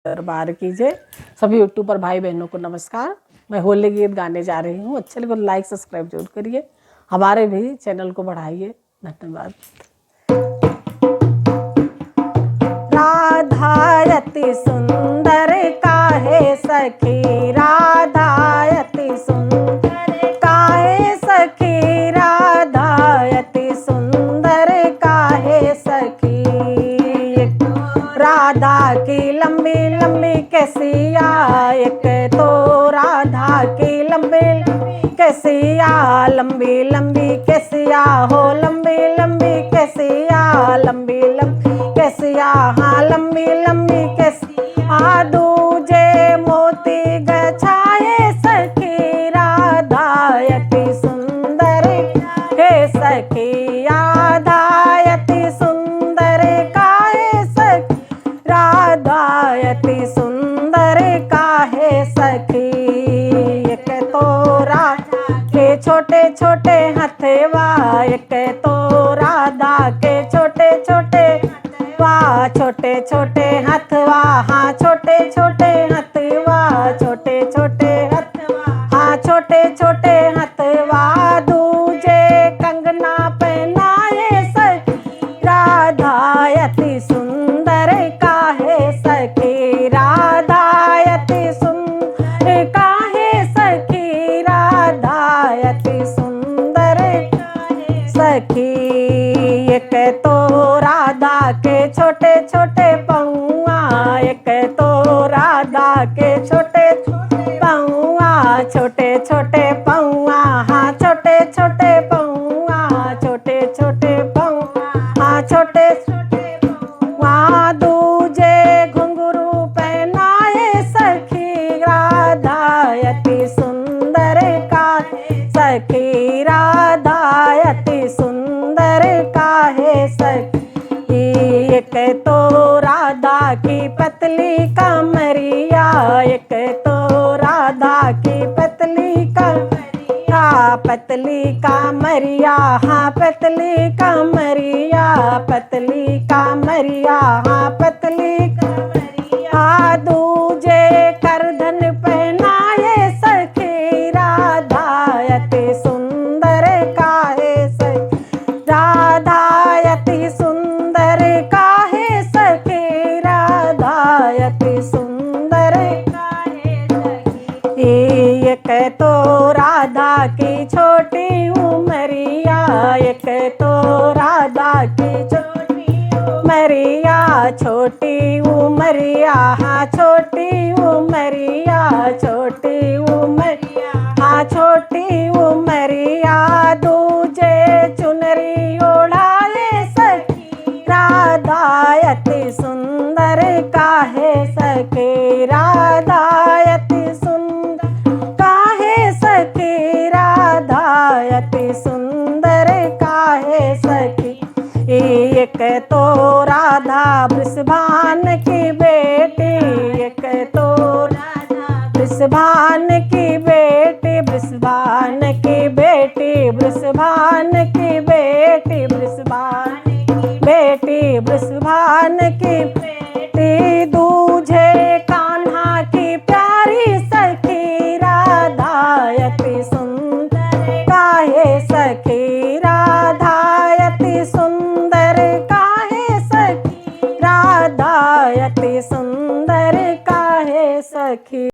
दरबार कीजिए। सभी यूट्यूब पर भाई बहनों को नमस्कार। मैं होली गीत गाने जा रही हूँ। अच्छे लगे लाइक सब्सक्राइब जरूर करिए, हमारे भी चैनल को बढ़ाइए। धन्यवाद। राधा अति सुंदर काहे सखी, राधा अति सुंदर काहे सखी, राधा अति सुंदर काहे सखी। राधा की लंबी लंबी केसिया, एक तो राधा की लंबी केसिया, लंबी लंबी केसिया हो, लंबी लंबी केसिया, लंबी लंबी केसिया, हाँ लंबी लंबी केसिया। दूजे मोती गछाए सखी, राधा अति सुंदर हे सखी, राधा अति सुंदर काहे सखी, राधा अति सुंदर काहे सखी। एक तो राधा के छोटे छोटे हथवा, एक तो राधा के छोटे छोटे हथवा, छोटे छोटे हथवा, हाँ छोटे छोटे हथवा, छोटे छोटे हथवा, हाँ छोटे छोटे हथवा। दूजे कंगना पहनाए सखी, राधा अति सुंदर काहे सखी, राधा अति सुंदर काहे सखी, राधा अति सुंदर काहे सखी। एक तो राधा के छोटे छोटे पौआ, एक तो राधा के छोटे छोटे पौआ, छोटे छोटे पौआ, हाँ छोटे छोटे पौआ, छोटे छोटे पौआ, हाँ छोटे छोटे पौआ। दूजे घुंघरू पहनाए सखी, राधा अति सुंदर काहे सखी, राधा अति सुंदर काहे सखी। एक तो राधा की पतली कमरिया, एक तो राधा की पतली कमरिया, पतली कमरिया, हाँ पतली कमरिया, पतली कमरिया, हाँ पतली कमरिया। दूजे करधन पहनाए सखी, राधा अति सुंदर काहे सखी, राधा अति सुंदर काहे सखी, राधा अति सुंदर काहे सखी। एक तो राधा की छोटी उमरिया, एक तो राधा की छोटी उमरिया, छोटी उमरिया, हाँ छोटी उमरिया, छोटी उमरिया, हाँ छोटी उमरिया। दूजे चुनरी ओढ़ाए सखी, राधा अति सुंदर काहे सखी, राधा अति सुंदर काहे सखी, राधा अति सुंदर काहे सखी। एक तो राधा वृषभान की बेटी, एक तो राधा वृषभान की बेटी, वृषभान की बेटी, वृषभान की बेटी, वृषभान की बेटी, वृषभान की बेटी। दूजे कान्हा की प्यारी सखी, राधा अति सुंदर काहे सखी, राधा अति सुंदर काहे सखी, राधा अति सुंदर काहे सखी।